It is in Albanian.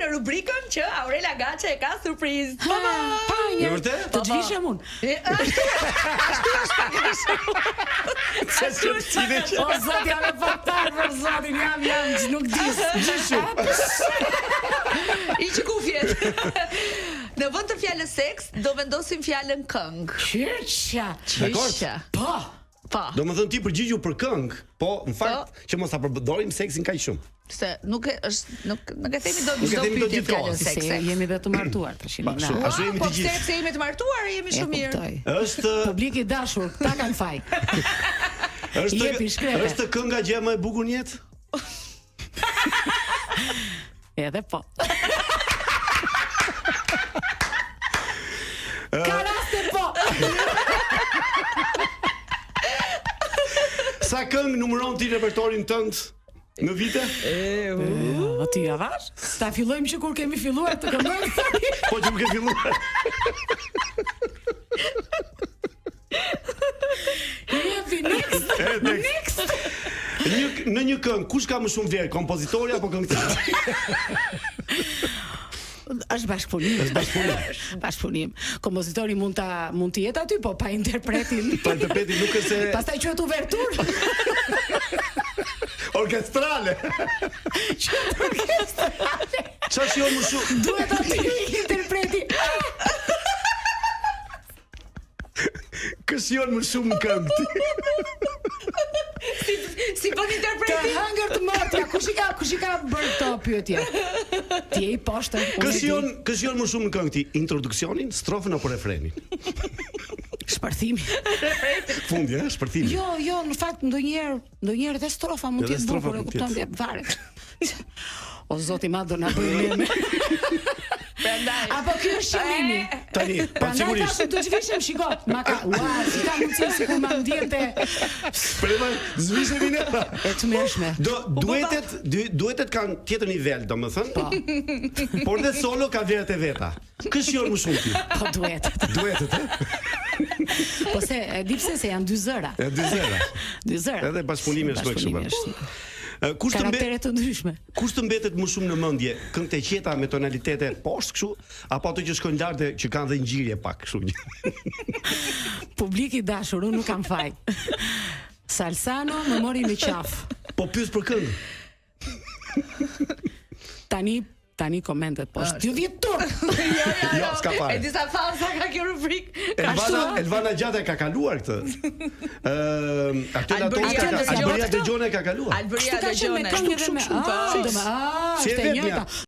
në rubrikën që Aurela Gaça e ka surprizë. Pa një. Vërtet? Të të vishem unë. Ashtu është. O zot, jam e fatar për zotin, jam nuk dis. Iq kufjet. Në vend të fjalës seks do vendosim fjalën këngë. Qyçja. Po. Do më thënë ti përgjigju për këngë, po në fakt që mos ta përdorim seksin kaq shumë. Se nuk e themi do pyetje fjalën seks. Jemi dhe të martuar tash. Ashtu jemi të gjithë. Po sepse jemi të martuar, jemi shumë mirë. Është publik i dashur, ta kanë faj. Është kënga gjë më e bukur në jetë? Edhe po. Ka raste po. Sa këngë numëron ti repertorin tënd në vite? O ti avash? Ta fillojmë që kur kemi filluar të këndojmë. Po që më ke filluar. Next. Në një këngë, kush ka më shumë vlerë, kompozitori apo këngëtari? Është bashkëpunim. Kompozitori mund të jetë aty, po pa interpretin. Pa interpretin nuk është se pastaj quhet uvertur. Orkestrale. Çfarë shijon më shumë? Duhet aty interpreti. Kë shijon më shumë këngë ti? Si bën interpreti? Të hëngër të martja, kush i ka bërë këto pyetje? Ti je i poshtë. Kë shijon më shumë në këngë ti? Introduksionin, strofën apo refrenin? Shpërthimi. Fundi, shpërthimi. Jo, në fakt ndonjëherë edhe strofa mund të jetë bukur, e kupton dhe varet. O zoti ma do na bëjë me. Apo ky është qëllimi. Tani, pa sigurisht. Do të vishim shiko, ma ka, si ka mundësi sikur ma ndjente. Prema zvishemi ne. E të mëshme. Duetet kanë tjetër nivel, domethënë. Po. Por dhe solo ka vlerat e veta. Kë shijon më shumë ti? Po duetet. Duetet, Po se, e di pse se janë dy zëra. Dy zëra. Dy zëra. Edhe bashkëpunimi është më kështu. Karaktere të ndryshme. Kush të mbetet më shumë në mendje, këngët e qeta me tonalitete poshtë kështu, apo ato që shkojnë lart që kanë dhe ngjyrje pak kështu? Publiki dashur, unë nuk kam faj. Salsano më mori në qaf. Po pyes për këngë. Tani komentet poshtë. Ju vjetur. Jo, s'ka fare. E disa falsa ka kjo rubrik. Elvana Gjata ka kaluar këtë. Alberia Dëgjone ka kaluar. Alberia Dëgjone. Shumë.